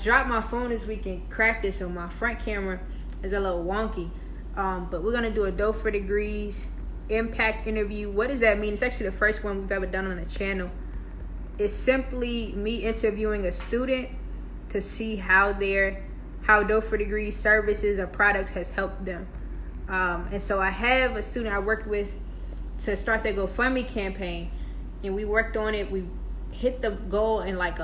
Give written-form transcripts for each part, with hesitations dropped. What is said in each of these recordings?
dropped my phone this week and cracked it, so my front camera is a little wonky. But we're gonna do a Dough for Degrees impact interview. What does that mean? It's actually the first one we've ever done on the channel. It's simply me interviewing a student to see how Dough for Degrees services or products has helped them. And so I have a student I worked with to start their GoFundMe campaign, and we worked on it. We hit the goal in like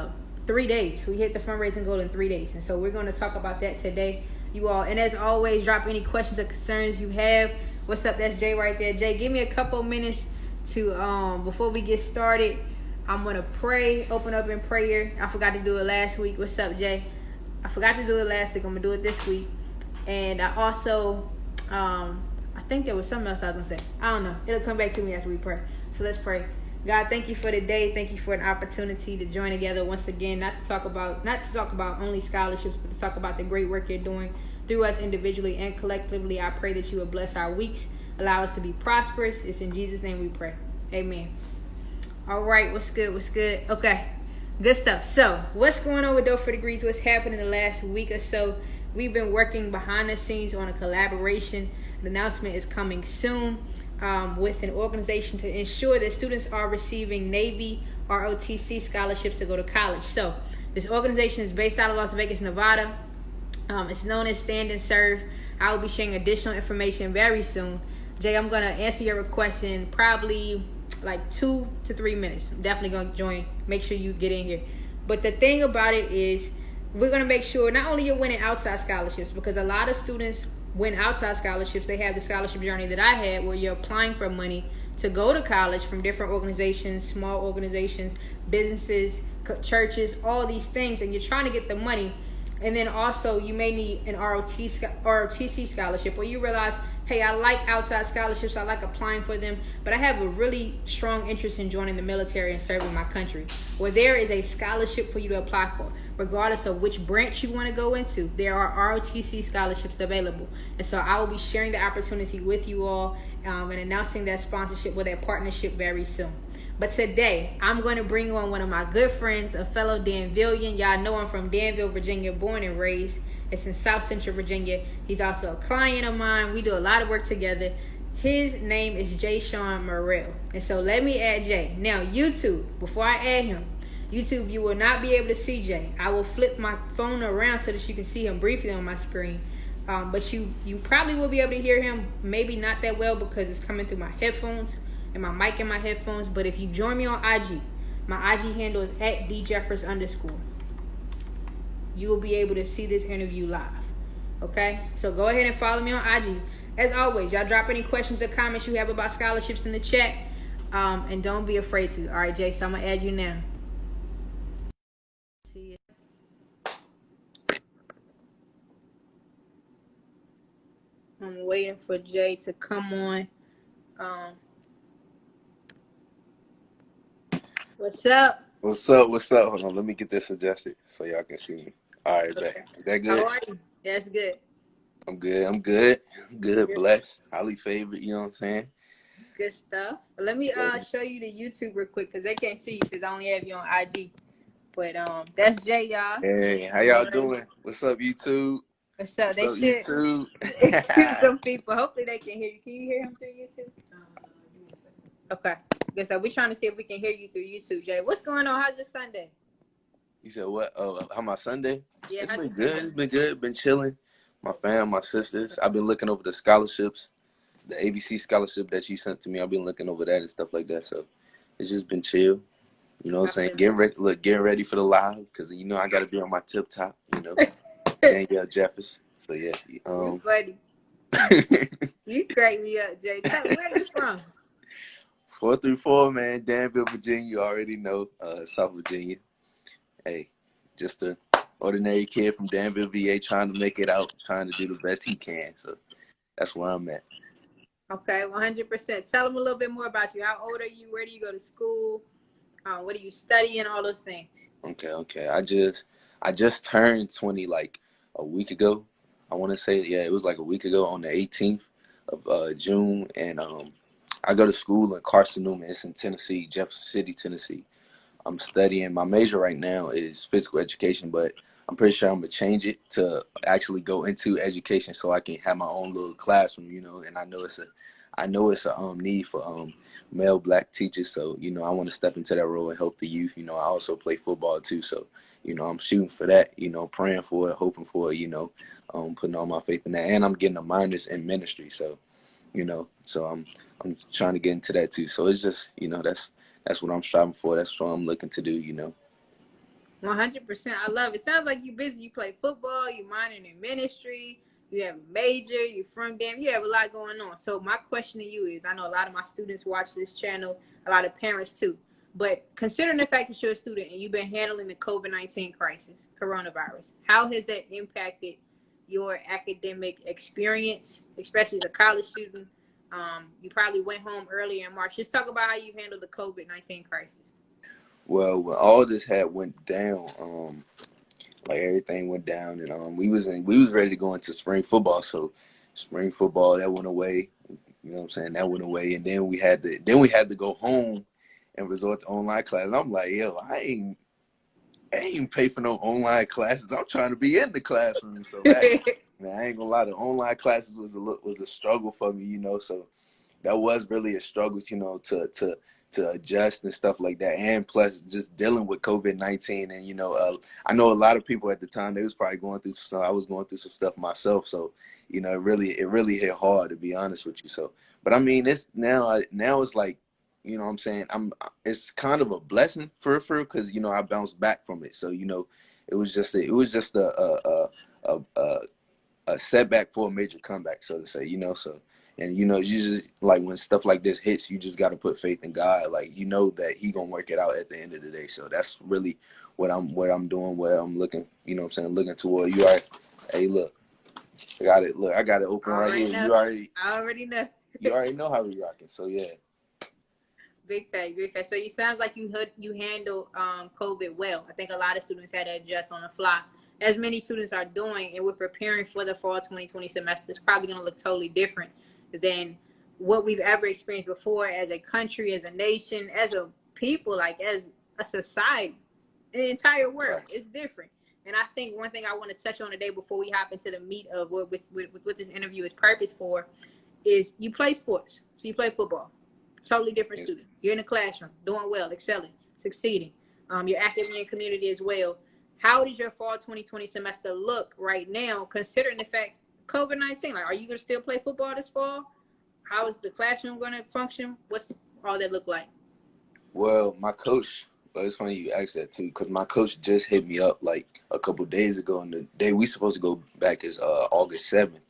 3 days. We hit the fundraising goal in 3 days, and so we're going to talk about that today, you all. And as always, drop any questions or concerns you have. What's up? That's Jay right there. Jay, give me a couple minutes to before we get started. I'm gonna pray, open up in prayer. I forgot to do it last week. What's up, Jay? I forgot to do it last week. I'm gonna do it this week. And I also I think there was something else I was gonna say. I don't know. It'll come back to me after we pray. So let's pray. God, thank you for the day. Thank you for an opportunity to join together once again, not to talk about only scholarships, but to talk about the great work you're doing through us individually and collectively. I pray that you will bless our weeks, allow us to be prosperous. It's in Jesus' name we pray. Amen. All right, what's good? Okay, good stuff. So what's going on with Dough for Degrees? What's happened in the last week or so? We've been working behind the scenes on a collaboration. The announcement is coming soon with an organization to ensure that students are receiving Navy ROTC scholarships to go to college. So this organization is based out of Las Vegas, Nevada. It's known as Stand and Serve. I will be sharing additional information very soon. Jay, I'm going to answer your request in probably like 2 to 3 minutes. I'm definitely going to join. Make sure you get in here. But the thing about it is we're going to make sure not only you're winning outside scholarships, because a lot of students win outside scholarships. They have the scholarship journey that I had where you're applying for money to go to college from different organizations, small organizations, businesses, churches, all these things, and you're trying to get the money. And then also you may need an ROTC scholarship, where you realize, hey, I like outside scholarships, I like applying for them, but I have a really strong interest in joining the military and serving my country. Where there is a scholarship for you to apply for, regardless of which branch you want to go into. There are ROTC scholarships available. And so I will be sharing the opportunity with you all and announcing that sponsorship or that partnership very soon. But today, I'm going to bring on one of my good friends, a fellow Danvillian. Y'all know I'm from Danville, Virginia, born and raised. It's in South Central Virginia. He's also a client of mine. We do a lot of work together. His name is Jashaun Murrell. And so let me add Jay. Now, YouTube, before I add him, YouTube, you will not be able to see Jay. I will flip my phone around so that you can see him briefly on my screen. But you probably will be able to hear him, maybe not that well because it's coming through my headphones and my mic in my headphones. But if you join me on IG, my IG handle is @DJeffers_. You will be able to see this interview live. Okay? So go ahead and follow me on IG. As always, y'all drop any questions or comments you have about scholarships in the chat. And don't be afraid to. All right, Jay, so I'm going to add you now. See you. I'm waiting for Jay to come on. What's up? What's up? Hold on, let me get this adjusted so y'all can see me. All right, Okay. back. Is that good? How are you? That's good. I'm good. Blessed, highly favored. You know what I'm saying? Good stuff. Let me show you the YouTube real quick because they can't see you because I only have you on IG. But that's Jay, y'all. Hey, how y'all doing? What's up, YouTube? What's up? What's They up, should YouTube? excuse some people. Hopefully they can hear you. Can you hear him through YouTube? Okay. Good. So we're trying to see if we can hear you through YouTube, Jay. What's going on? How's your Sunday? You said what? How my Sunday? Yeah, It's been good. It's been good. Been chilling. My fam, my sisters. I've been looking over the scholarships, the ABC scholarship that you sent to me. I've been looking over that and stuff like that. So it's just been chill. You know what I'm saying? Getting ready for the live because you know I got to be on my tip top. You know, Danielle Jeffers. So yeah. You funny. You crack me up, Jay. Where are you from? 434, man. Danville, Virginia. You already know. South Virginia. Hey, just a ordinary kid from Danville, VA, trying to make it out, trying to do the best he can. So that's where I'm at. Okay, 100%. Tell them a little bit more about you. How old are you? Where do you go to school? What are you studying? All those things. Okay. I just turned 20 like a week ago. I want to say, yeah, it was like a week ago on the 18th of June. And I go to school in Carson-Newman. It's in Tennessee, Jefferson City, Tennessee. I'm studying. My major right now is physical education, but I'm pretty sure I'm gonna change it to actually go into education so I can have my own little classroom, you know. And I know it's a need for male black teachers. So, you know, I want to step into that role and help the youth. You know, I also play football too. So, you know, I'm shooting for that, you know, praying for it, hoping for it, you know, putting all my faith in that. And I'm getting a minus in ministry. So, you know, so I'm trying to get into that too. So it's just, you know, that's what I'm striving for. That's what I'm looking to do, you know. 100%. I love it. Sounds like you busy. You play football, you minoring in ministry, you have a major, you're from them, you have a lot going on. So my question to you is, I know a lot of my students watch this channel, a lot of parents too, but considering the fact that you're a student and you've been handling the COVID-19 crisis, coronavirus, how has that impacted your academic experience, especially as a college student? You probably went home earlier in March. Just talk about how you handled the COVID-19 crisis. Well, when all this had went down, like everything went down, and we was ready to go into spring football. So spring football that went away. You know what I'm saying? That went away, and then we had to go home and resort to online class. And I'm like, yo, I ain't pay for no online classes. I'm trying to be in the classroom. So that, man, I ain't gonna lie, the online classes was a struggle for me, you know. So that was really a struggle, you know, to adjust and stuff like that. And plus just dealing with COVID-19. And, you know, I know a lot of people at the time, they was probably going through some stuff. I was going through some stuff myself. So, you know, it really hit hard, to be honest with you. So, but I mean, it's now it's like, you know what I'm saying? It's kind of a blessing for because, you know, I bounced back from it. So, you know, it was just a setback for a major comeback, so to say, you know. So, and you know, you just like when stuff like this hits, you just got to put faith in God. Like, you know that He gonna work it out at the end of the day. So that's really what I'm doing, where I'm looking, you know what I'm saying, looking toward. You are, hey, look, I got it open right here. I already know. You already know how we rocking. So yeah. Big fact. So you sounds like you handle COVID well. I think a lot of students had to adjust on the fly, as many students are doing, and we're preparing for the fall 2020 semester. It's probably going to look totally different than what we've ever experienced before as a country, as a nation, as a people, like as a society. The entire world is different. And I think one thing I want to touch on today before we hop into the meat of what this interview is purpose for is you play sports. So you play football. Totally different student. You're in the classroom, doing well, excelling, succeeding. You're active in your community as well. How does your fall 2020 semester look right now, considering the fact COVID-19? Like, are you going to still play football this fall? How is the classroom going to function? What's all that look like? Well, my coach, but it's funny you asked that too, because my coach just hit me up like a couple days ago, and the day we supposed to go back is August 7th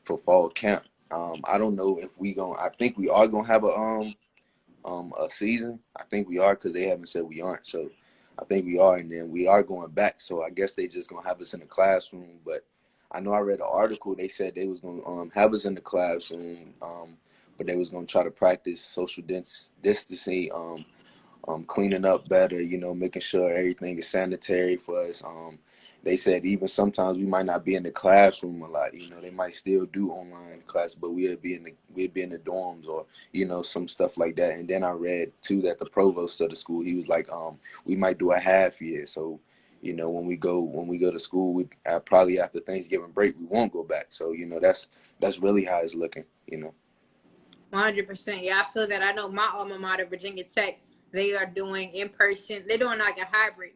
for fall camp. I don't know if I think we are gonna have a season. I think we are, because they haven't said we aren't. So I think we are, and then we are going back. So I guess they just gonna have us in the classroom. But I know I read an article. They said they was gonna have us in the classroom, but they was gonna try to practice social distancing, cleaning up better, you know, making sure everything is sanitary for us. They said even sometimes we might not be in the classroom a lot. You know, they might still do online class, but we'd be in the dorms, or, you know, some stuff like that. And then I read too that the provost of the school, he was like, we might do a half year. So, you know, when we go to school, we probably after Thanksgiving break, we won't go back. So, you know, that's really how it's looking, you know. 100%. Yeah, I feel that. I know my alma mater, Virginia Tech, they are doing in-person. They're doing like a hybrid.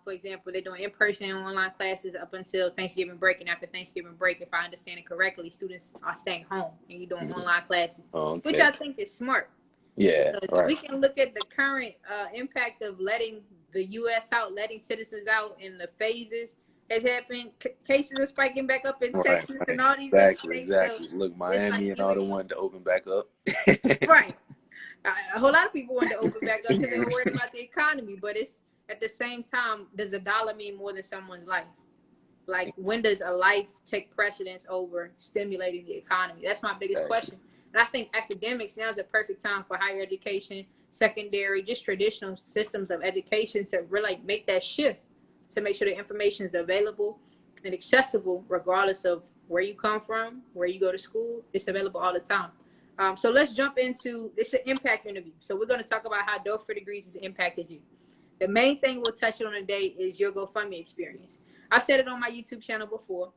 For example, they're doing in-person and online classes up until Thanksgiving break. And after Thanksgiving break, if I understand it correctly, students are staying home and you're doing online classes, which I think is smart. Yeah, right. We can look at the current impact of letting the U.S. out, letting citizens out, and the phases has happened. Cases are spiking back up in Texas and all these other states. Exactly. So look, Miami like and all the wanted to open back up. Right. A whole lot of people wanted to open back up because they were worried about the economy. But it's at the same time, does a dollar mean more than someone's life? Like, when does a life take precedence over stimulating the economy? That's my biggest question. And I think academics, now is a perfect time for higher education, secondary, just traditional systems of education to really make that shift, to make sure the information is available and accessible regardless of where you come from, where you go to school. It's available all the time. So let's jump into, it's an impact interview. So we're going to talk about how Dope for Degrees has impacted you. The main thing we'll touch on today is your GoFundMe experience. I've said it on my YouTube channel before,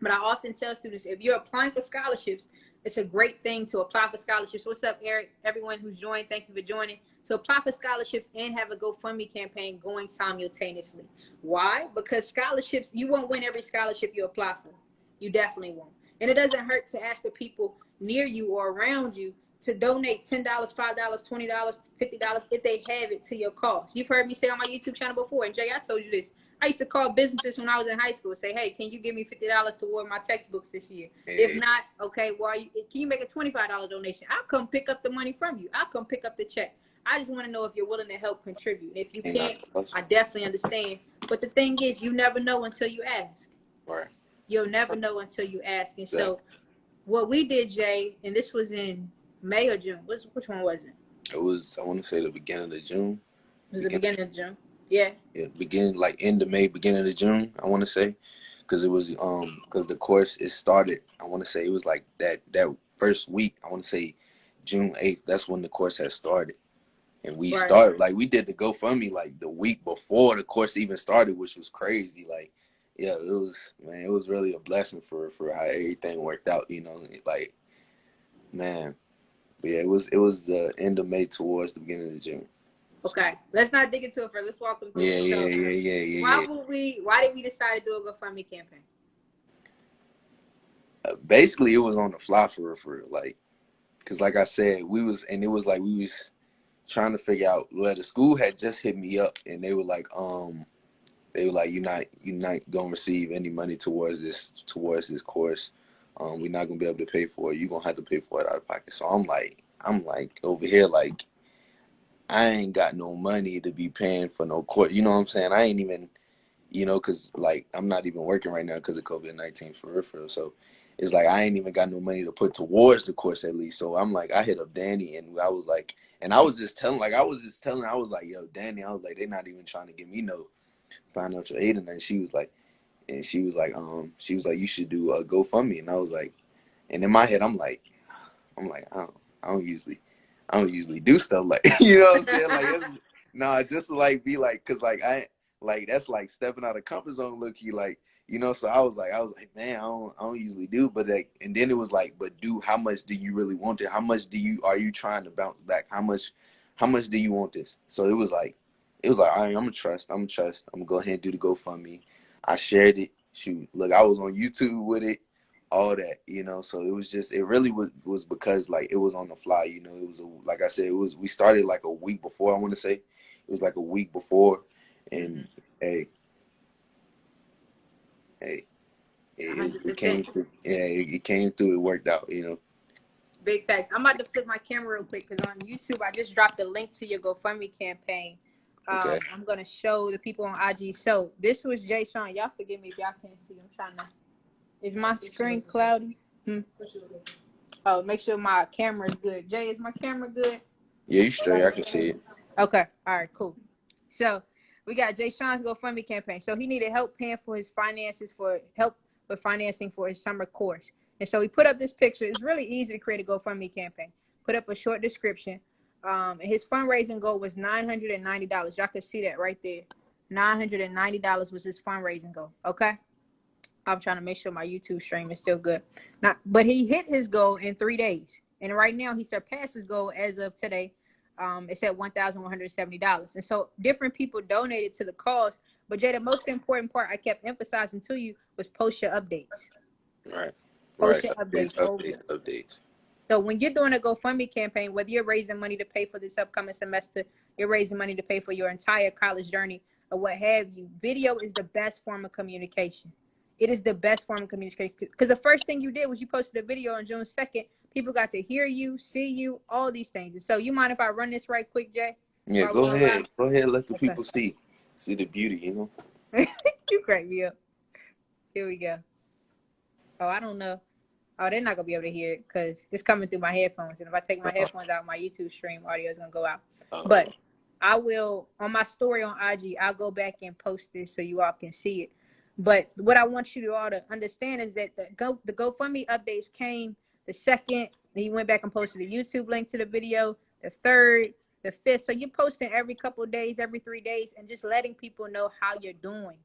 but I often tell students, if you're applying for scholarships, it's a great thing to apply for scholarships. What's up, Eric? Everyone who's joined, thank you for joining. So apply for scholarships and have a GoFundMe campaign going simultaneously. Why? Because scholarships, you won't win every scholarship you apply for. You definitely won't. And it doesn't hurt to ask the people near you or around you to donate $10, $5, $20, $50 if they have it to your cause. You've heard me say on my YouTube channel before, and Jay, I told you this. I used to call businesses when I was in high school and say, hey, can you give me $50 toward my textbooks this year? Hey. If not, okay, well, can you make a $25 donation? I'll come pick up the money from you. I'll come pick up the check. I just want to know if you're willing to help contribute. If you can't, I definitely understand. But the thing is, you never know until you ask. Right. You'll never know until you ask. And so what we did, Jay, and this was in May or June. Which one was it? It was, I want to say the beginning of June. It was the beginning of June. Yeah. Yeah, end of May, beginning of June, I want to say. Because it was, because the course, it started, I want to say it was like that first week, I want to say June 8th, that's when the course had started. And we started, like, we did the GoFundMe, like, the week before the course even started, which was crazy. Like, yeah, it was really a blessing for how everything worked out, you know, like, man. But yeah, it was the end of May towards the beginning of June. Okay, let's not dig into it first. Let's walk them through. Yeah. Why did we decide to do a GoFundMe campaign? Basically, it was on the fly for like, because like I said, we was trying to figure out. Well, the school had just hit me up, and they were like, you're not gonna receive any money towards this course. We're not gonna be able to pay for it. You're gonna have to pay for it out of pocket. So I'm like over here, like, I ain't got no money to be paying for no course. You know what I'm saying? I ain't even, you know, cause like I'm not even working right now because of COVID-19 for real. So it's like I ain't even got no money to put towards the course at least. So I'm like, I hit up Danny, and I was like, I was like, yo, Danny, I was like, they're not even trying to give me no financial aid. And then she was like, you should do a GoFundMe. And I was like, and in my head, I'm like, I don't usually do stuff like, you know what I'm saying? Like, just to like be like, cause like that's like stepping out of comfort zone, look, like, you know. So I was like, man, I don't usually do, but like, and then it was like, but how much do you really want it? How much are you trying to bounce back? How much do you want this? So it was like, all right, I'm gonna trust. I'm gonna go ahead and do the GoFundMe. I shared it. Shoot, look, I was on YouTube with it, all that, you know. So it was just, it really was because like it was on the fly, you know. It was like I said, we started like a week before. I want to say it was like a week before, and hey, it came through. Yeah, it came through. It worked out, you know. Big facts. I'm about to flip my camera real quick because on YouTube I just dropped a link to your GoFundMe campaign. Okay. I'm gonna show the people on IG. So this was Jashaun. Y'all forgive me if y'all can't see. I'm trying to. Is my screen cloudy? Oh, make sure my camera is good. Jay, is my camera good? Yeah, you straight. I can see it. Okay. All right. Cool. So we got Jashaun's GoFundMe campaign. So he needed help paying for his finances, for help with financing for his summer course. And so he put up this picture. It's really easy to create a GoFundMe campaign. Put up a short description. And his fundraising goal was $990. Y'all can see that right there. $990 was his fundraising goal. Okay. I'm trying to make sure my YouTube stream is still good. But he hit his goal in 3 days. And right now he surpassed his goal as of today. It's at $1,170. And so different people donated to the cause. But Jay, the most important part I kept emphasizing to you was post your updates. Right. Post your updates. So when you're doing a GoFundMe campaign, whether you're raising money to pay for this upcoming semester, you're raising money to pay for your entire college journey, or what have you, video is the best form of communication. It is the best form of communication because the first thing you did was you posted a video on June 2nd. People got to hear you, see you, all these things. And so you mind if I run this right quick, Jay? Yeah, go ahead. Go ahead. Let the people see the beauty, you know? You crack me up. Here we go. Oh, I don't know. Oh, they're not going to be able to hear it because it's coming through my headphones. And if I take my headphones out, my YouTube stream audio is going to go out. But I will, on my story on IG, I'll go back and post this so you all can see it. But what I want you all to understand is that the GoFundMe updates came the 2nd. Then you went back and posted a YouTube link to the video, the 3rd, the 5th. So you're posting every couple of days, every 3 days, and just letting people know how you're doing.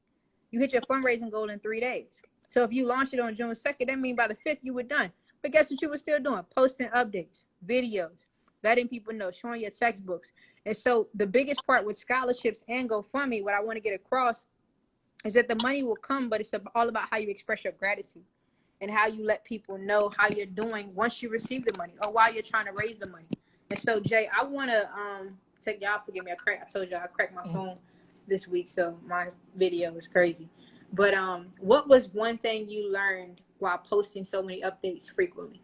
you hit your fundraising goal in 3 days. So if you launched it on June 2nd, that means by the 5th you were done. But guess what you were still doing? Posting updates, videos, letting people know, showing your textbooks. And so the biggest part with scholarships and GoFundMe, what I want to get across is that the money will come, but it's all about how you express your gratitude and how you let people know how you're doing once you receive the money or while you're trying to raise the money. And so, Jay, I want to take y'all, forgive me, I told y'all I cracked my phone this week, so my video is crazy. But what was one thing you learned while posting so many updates frequently?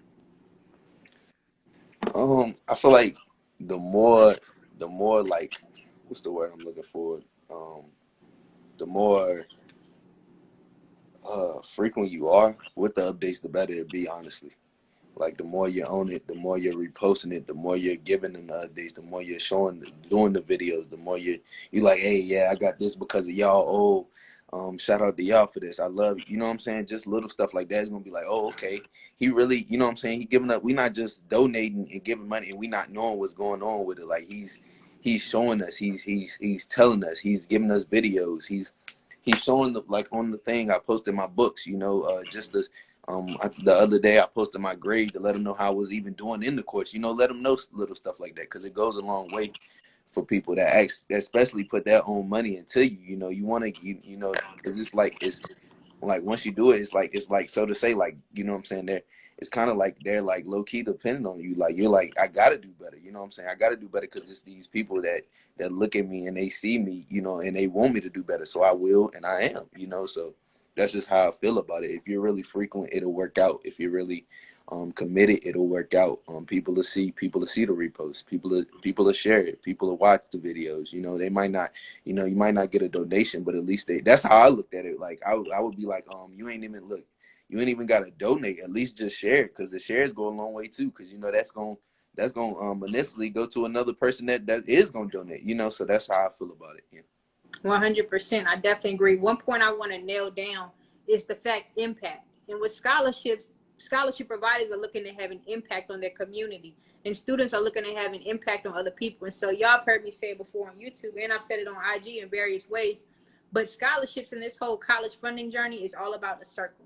I feel like the more like, what's the word I'm looking for? The more frequent you are with the updates, the better it be, honestly. Like, the more you own it, the more you're reposting it, the more you're giving them the updates, the more you're showing, doing the videos, the more you like, hey, yeah, I got this because of y'all. Oh, shout out to y'all for this. I love you know what I'm saying? Just little stuff like that is gonna be like, oh, okay. He really, you know what I'm saying? He giving up. We not just donating and giving money and we not knowing what's going on with it. Like, he's showing us, he's telling us, he's giving us videos, he's showing like on the thing I posted my books, just this. The other day I posted my grade to let them know how I was even doing in the course. Let them know little stuff like that because it goes a long way for people that especially put their own money into you. You want to, because it's like once you do it, it's like so to say, like, you know what I'm saying, it's kind of like they're like low key dependent on you. Like, you're like, I gotta do better. You know what I'm saying? I gotta do better because it's these people that look at me and they see me, and they want me to do better. So I will, and I am. So that's just how I feel about it. If you're really frequent, it'll work out. If you're really committed, it'll work out. People to see the reposts, people to share it, people to watch the videos. They might not, you might not get a donation, but at least that's how I looked at it. Like, I would be like, you ain't even got to donate. At least just share it, because the shares go a long way too. Because that's gonna initially go to another person that is gonna donate. So that's how I feel about it. Yeah. 100%. I definitely agree. One point I want to nail down is the fact impact. And with scholarships, scholarship providers are looking to have an impact on their community, and students are looking to have an impact on other people. And so y'all have heard me say it before on YouTube, and I've said it on IG in various ways. But scholarships in this whole college funding journey is all about a circle.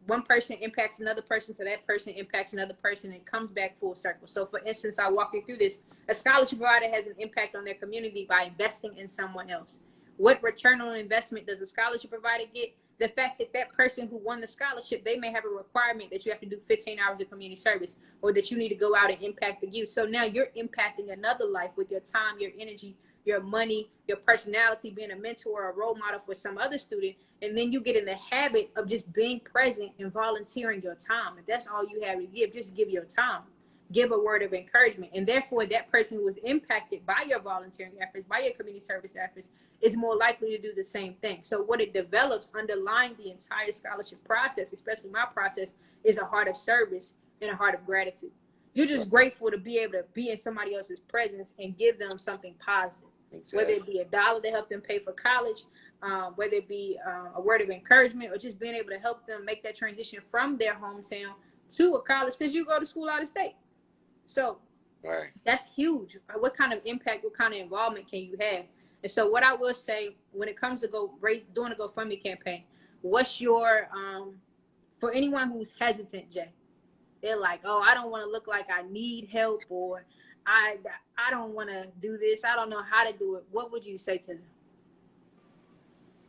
One person impacts another person, so that person impacts another person, and comes back full circle. So for instance, I'll walk you through this. A scholarship provider has an impact on their community by investing in someone else. What return on investment does a scholarship provider get? The fact that that person who won the scholarship, they may have a requirement that you have to do 15 hours of community service, or that you need to go out and impact the youth. So now you're impacting another life with your time, your energy, your money, your personality, being a mentor or a role model for some other student. And then you get in the habit of just being present and volunteering your time. If that's all you have to give, just give your time. Give a word of encouragement. And therefore, that person who was impacted by your volunteering efforts, by your community service efforts, is more likely to do the same thing. So what it develops underlying the entire scholarship process, especially my process, is a heart of service and a heart of gratitude. You're just grateful to be able to be in somebody else's presence and give them something positive. Exactly. Whether it be $1 to help them pay for college, whether it be a word of encouragement, or just being able to help them make that transition from their hometown to a college, because you go to school out of state. So right. That's huge. What kind of impact, what kind of involvement can you have? And so what I will say when it comes to doing a GoFundMe campaign, what's your, for anyone who's hesitant, Jay, they're like, oh, I don't want to look like I need help, or I don't want to do this, I don't know how to do it. What would you say to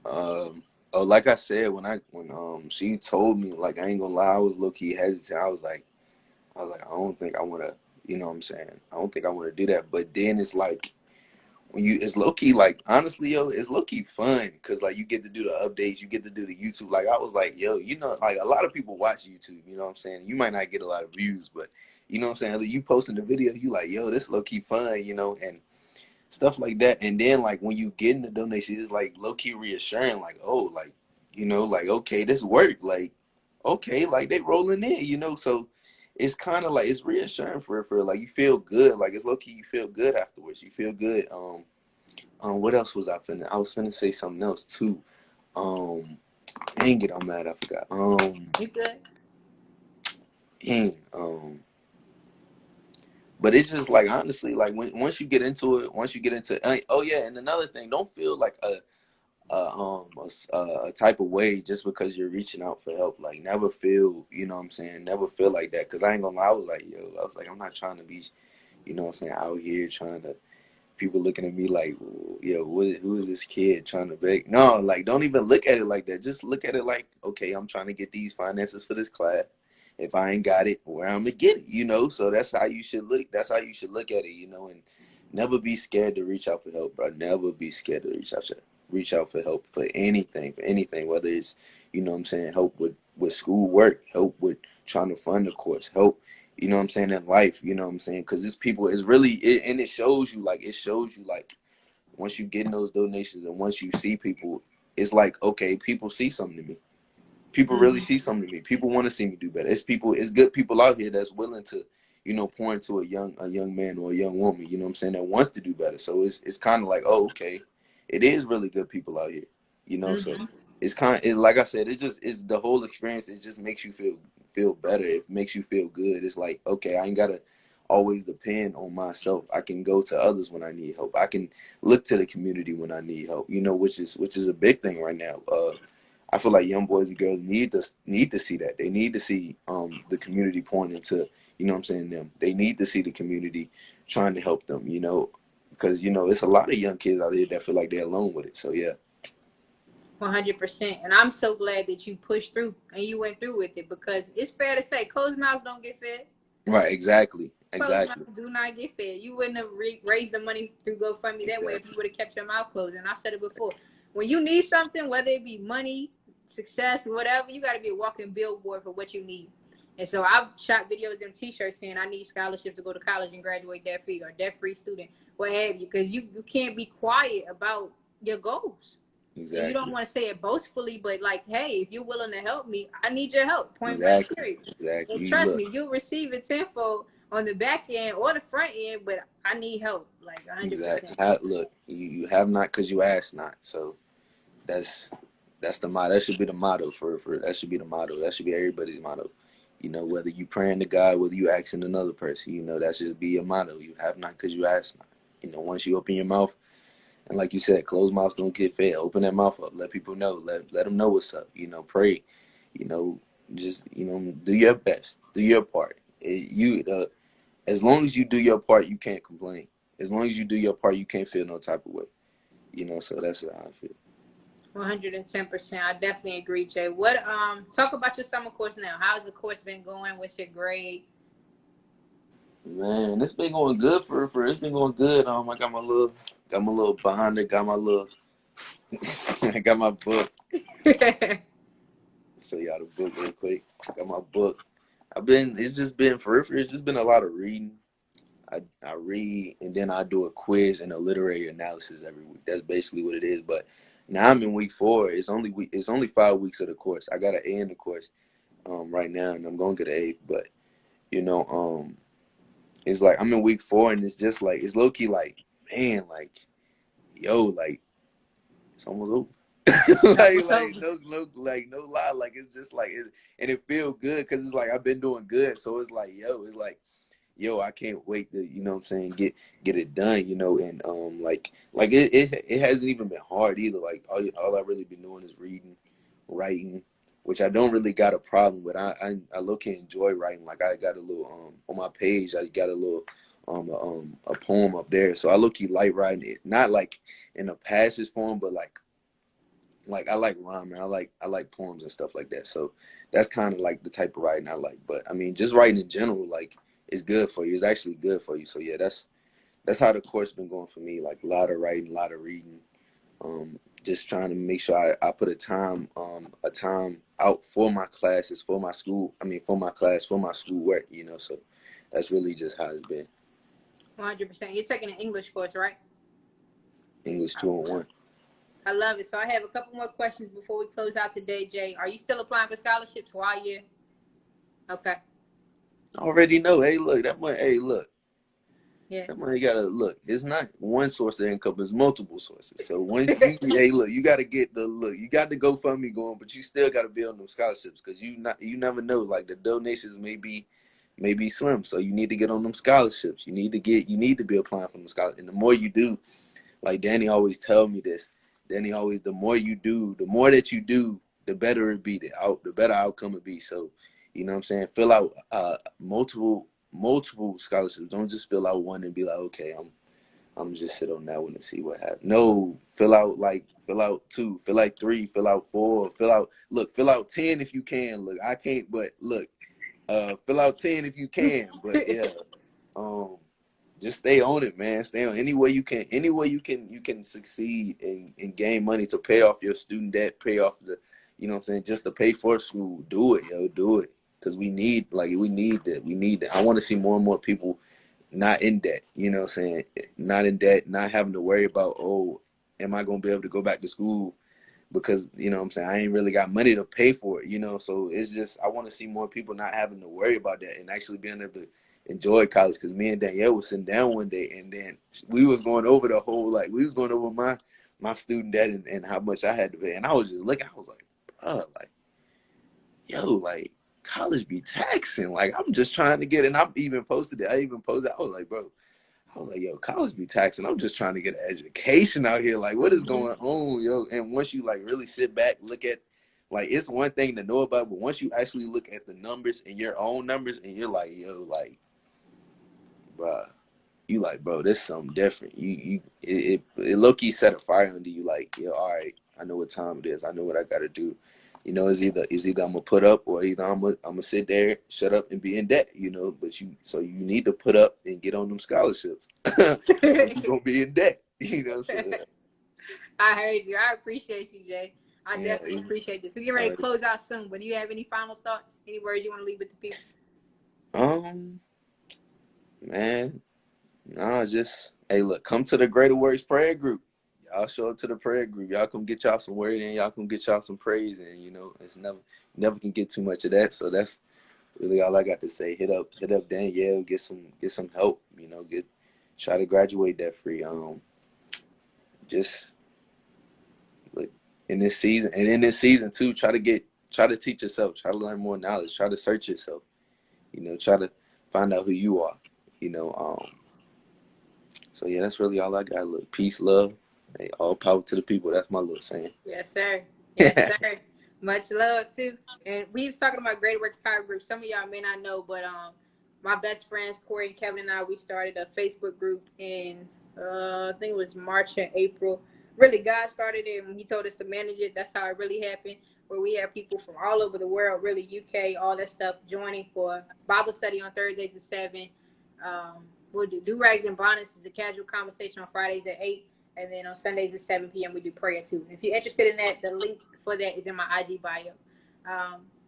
them? Like I said, when she told me, like, I ain't gonna lie, I was low key hesitant. I was like, I don't think I want to, you know what I'm saying? I don't think I want to do that. But then it's like, it's low key, like, honestly, yo, it's low key fun, because like you get to do the updates, you get to do the YouTube. Like, I was like, yo, like, a lot of people watch YouTube, you know what I'm saying? You might not get a lot of views, but you know what I'm saying? Like, you posting the video, you like, yo, this low key fun, and stuff like that. And then like when you get in the donation, it's like low key reassuring, like, oh, like, like, okay, this worked, like, okay, like they rolling in, so it's kind of like, it's reassuring for like, you feel good, like, it's low key, you feel good afterwards, you feel good. What else was I was finna say something else too. Dang it, I'm mad, I forgot. You good? But it's just like, honestly, like, once you get into it, oh yeah, and another thing, don't feel like a type of way just because you're reaching out for help. Like, never feel, you know what I'm saying, never feel like that. Because I ain't gonna lie, I was like, I'm not trying to be, you know what I'm saying, out here trying to, people looking at me like, yo, who is this kid trying to beg? No, like, don't even look at it like that. Just look at it like, okay, I'm trying to get these finances for this class. If I ain't got it, where I'm gonna get it, you know? So that's how you should look. That's how you should look at it, you know? And never be scared to reach out for help, bro. Never be scared to reach out for help for anything, whether it's, you know what I'm saying, help with school work, help with trying to fund the course, help, you know what I'm saying, in life, you know what I'm saying? Because this people is really, and it shows you, like, once you get in those donations and once you see people, it's like, okay, people see something to me. People really see something to me. People want to see me do better. It's good people out here that's willing to, you know, pour into a young man or a young woman, you know what I'm saying, that wants to do better. So it's kind of like, oh, okay, it is really good people out here, you know. So it's like I said, it's the whole experience. It just makes you feel better. It makes you feel good. It's like, okay, I ain't gotta always depend on myself. I can go to others when I need help. I can look to the community when I need help, you know, which is a big thing right now. I feel like young boys and girls need to see that. They need to see the community pouring into, you know what I'm saying, them. They need to see the community trying to help them, you know, because, you know, it's a lot of young kids out there that feel like they're alone with it. So, yeah. 100%. And I'm so glad that you pushed through and you went through with it, because it's fair to say closed mouths don't get fed. Right, exactly. Closed mouths do not get fed. You wouldn't have raised the money through GoFundMe that way if you would have kept your mouth closed. And I've said it before. When you need something, whether it be money, success, whatever, you got to be a walking billboard for what you need. And so I've shot videos and t-shirts saying I need scholarships to go to college and graduate debt-free or debt-free student, what have you, because you can't be quiet about your goals. Exactly. And you don't want to say it boastfully, but like, hey, if you're willing to help me, I need your help. Point blank, period. Exactly. And trust me, you'll receive it tenfold on the back end or the front end, but I need help, like 100%. Exactly. Look, you have not because you ask not. So that's the motto. That should be the motto for that should be the motto. That should be everybody's motto. You know, whether you praying to God, whether you asking another person, you know, that should be your motto. You have not because you ask not. You know, once you open your mouth, and like you said, closed mouths don't get fed. Open that mouth up. Let people know. Let them know what's up. You know, pray. You know, just, you know, do your best. Do your part. As long as you do your part, you can't complain. As long as you do your part, you can't feel no type of way. You know, so that's how I feel. 110%. I definitely agree, Jay. What talk about your summer course now. How's the course been going? What's your grade? Man, it's been going good it's been going good. I got my little binder, got my little I got my book. Show y'all the book real quick. I got my book. It's just been it's just been a lot of reading. I read and then I do a quiz and a literary analysis every week. That's basically what it is. But now I'm in week 4. It's only 5 weeks of the course. I got an A in the course right now, and I'm gonna get an A. But you know, it's like I'm in week 4, and it's just like it's low key like, man, like, yo, like it's almost over. No lie, like it's just like and it feel good because it's like I've been doing good, so it's like, yo, I can't wait to, you know what I'm saying, get it done, you know. And like it hasn't even been hard either. Like all I really been doing is reading, writing, which I don't really got a problem with. I low-key enjoy writing. Like I got a little on my page, I got a little a poem up there, so I low-key like writing it, not like in a passage form, but like I like rhyming. I like poems and stuff like that. So that's kind of like the type of writing I like. But I mean, just writing in general, like, it's good for you. It's actually good for you. So yeah, that's how the course been going for me. Like a lot of writing, a lot of reading. Just trying to make sure I put a time out for my classes, for my school. I mean, for my class, for my school work. You know, so that's really just how it's been. 100%. You're taking an English course, right? English 201. I love it. So I have a couple more questions before we close out today, Jay. Are you still applying for scholarships while you're... Okay. I already know. Hey, look, that money. Hey, look. Yeah. That money gotta look. It's not one source of income. It's multiple sources. So when hey, look, you gotta get you got the GoFundMe going, but you still gotta be on them scholarships because you never know. Like the donations may be slim, so you need to get on them scholarships. You need to be applying for them scholarships, and the more you do, like Danny always tell me this, Danny always, the more you do, the more that you do, the better it be, the better outcome it be. So, you know what I'm saying? Fill out multiple scholarships. Don't just fill out one and be like, okay, I'm just sit on that one and see what happens. No, fill out two, fill out three, fill out four, fill out 10 if you can. Look, I can't, but look, fill out 10 if you can. But yeah, just stay on it, man. Stay on any way you can. Any way you can succeed and gain money to pay off your student debt, pay off the, you know what I'm saying, just to pay for school. Do it, yo, do it. Because we need that. We need that. I want to see more and more people not in debt, you know what I'm saying? Not in debt, not having to worry about, oh, am I going to be able to go back to school? Because, you know what I'm saying, I ain't really got money to pay for it, you know? So it's just, I want to see more people not having to worry about that and actually being able to enjoy college. Because me and Danielle was sitting down one day, and then we was going over we was going over my student debt and how much I had to pay. And I was just looking, I was like, bro, like, yo, like, college be taxing. Like, I'm just trying to get, and I even posted it. I was like, bro, yo, college be taxing. I'm just trying to get an education out here. Like, what is going on, yo? And once you like really sit back, look at, like, it's one thing to know about, but once you actually look at the numbers and your own numbers, and you're like, yo, like, bro, you like, bro, this is something different. It low-key set a fire under you. Like, yo, all right, I know what time it is. I know what I got to do. You know, it's either I'm gonna put up, or either I'm gonna sit there, shut up, and be in debt. You know, so you need to put up and get on them scholarships. You're gonna be in debt. You know, so I heard you. I appreciate you, Jay. I definitely appreciate this. We get ready to close out soon, but do you have any final thoughts? Any words you want to leave with the people? Man, nah, just, hey, look, come to the Greater Works prayer group. Y'all show up to the prayer group. Y'all come get y'all some word in. Y'all come get y'all some praise in. You know, it's never can get too much of that. So that's really all I got to say. Hit up Danielle. Get some help. You know, try to graduate debt free. Just like in this season too. Try to teach yourself. Try to learn more knowledge. Try to search yourself. You know, try to find out who you are. You know, so yeah, that's really all I got. Look, peace, love. Hey, all power to the people. That's my little saying. Yes, sir. Yes, sir. Much love too. And we was talking about Great Works Power Group. Some of y'all may not know, but my best friends Corey and Kevin and I, we started a Facebook group in I think it was March and April. Really, God started it and He told us to manage it. That's how it really happened. Where we have people from all over the world, really UK, all that stuff, joining for Bible study on Thursdays at 7. We'll do rags and bonnets is a casual conversation on Fridays at 8. And then on Sundays at 7 p.m. we do prayer too. If you're interested in that, the link for that is in my IG bio.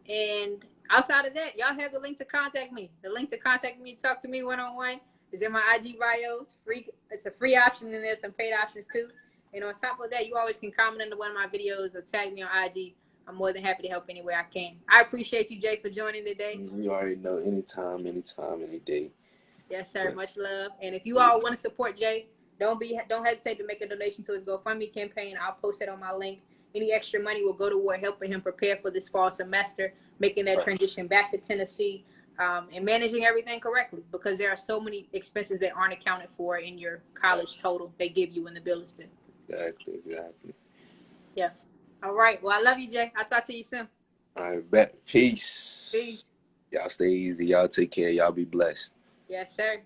And outside of that, y'all have the link to contact me. The link to contact me, talk to me one-on-one is in my IG bio. It's free. It's a free option, and there's some paid options too. And on top of that, you always can comment under one of my videos or tag me on IG. I'm more than happy to help any way I can. I appreciate you, Jay, for joining today. You already know, anytime, any day. Yes, sir. Yeah. Much love. And if you all want to support Jay, don't hesitate to make a donation to his GoFundMe campaign. I'll post it on my link. Any extra money will go toward helping him prepare for this fall semester, making that transition back to Tennessee, and managing everything correctly, because there are so many expenses that aren't accounted for in your college total they give you when the bill is due. Exactly. Yeah. All right. Well, I love you, Jay. I'll talk to you soon. All right, bet. Peace. Y'all stay easy. Y'all take care. Y'all be blessed. Yes, sir.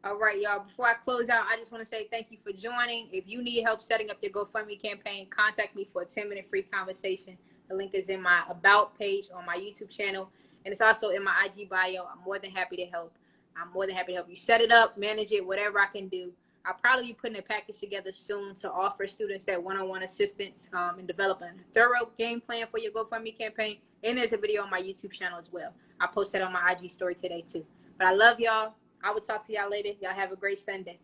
All right, y'all. Before I close out, I just want to say thank you for joining. If you need help setting up your GoFundMe campaign, contact me for a 10-minute free conversation. The link is in my About page on my YouTube channel, and it's also in my IG bio. I'm more than happy to help. I'm more than happy to help you set it up, manage it, whatever I can do. I'll probably be putting a package together soon to offer students that one-on-one assistance in developing a thorough game plan for your GoFundMe campaign. And there's a video on my YouTube channel as well. I post that on my IG story today too. But I love y'all. I will talk to y'all later. Y'all have a great Sunday.